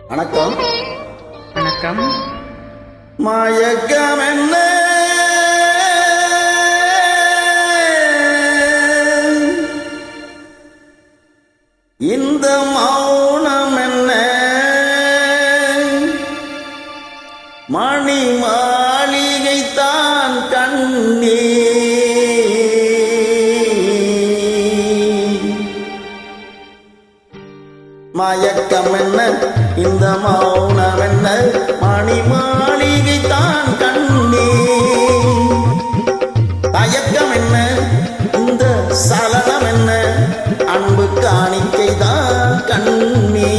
வணக்கம். வணக்கம். மயக்கம் என்ன இந்த மௌனம் என்ன மணி மாளிகை தான் கண்ணே மயக்கம் என்ன இந்த மௌனம் என்ன மணி மாளிகை தான் கண்ணே தயக்கம் என்ன இந்த சலனம் என்ன அன்பு காணிக்கை தான் கண்ணே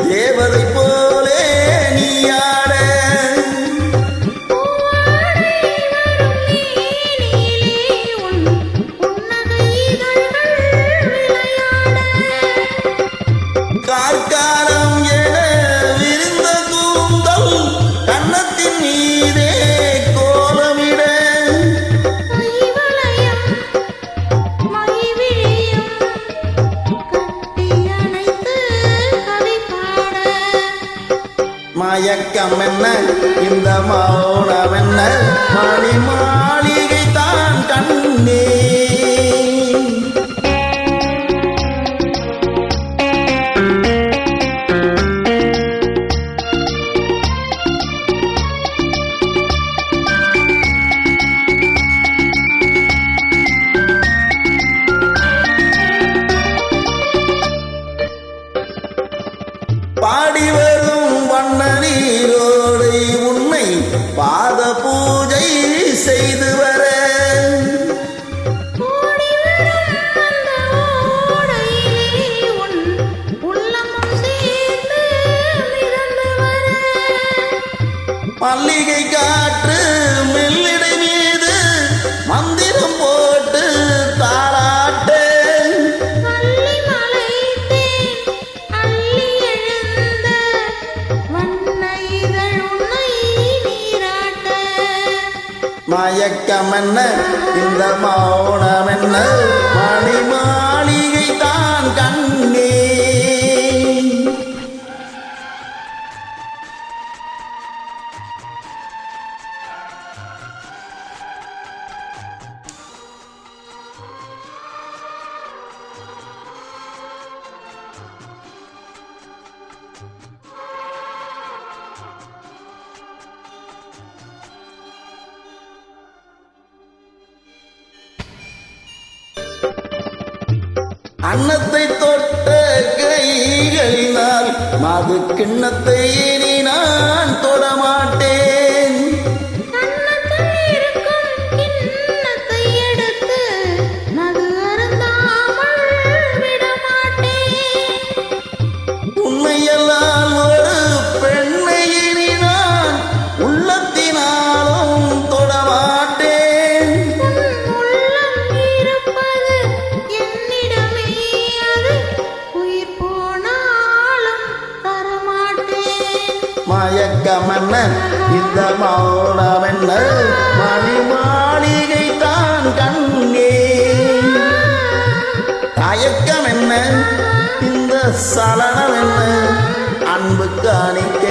தேவதை போலே நீயாட கார்காலம் என விரிந்த கூந்தல் கன்னத்தின் மீதே கோலமிட மயக்கம் என்ன இந்த மௌனம் என்ன மணி மாளிகை தான் கண்ணே பாடி வரும் வண்ண நீரோடை உன்னை பாத பூஜை செய்து வர மல்லிகை காற்று மெல்லிடை மீது மந்திரம் போட்டு தாராட்டு மயக்கம் என்ன இந்த மௌனம் என்ன மணி மாளிகை தான் கண்ணே அன்னத்தை தொட்ட கைகளினால் மது கிண்ணத்தை இனி நான் தொடமாட்டேன் உண்மையெல்லாம் ஒரு பெண்ணை இனி நான் உள்ளத்தினாலும் தொடமாட்டேன் மயக்கம் என்ன இந்த மௌனம் என்ன மணி மாளிகை தான் கண்ணே தயக்கம் என்ன இந்த சலனம் என்ன அன்பு காணிக்க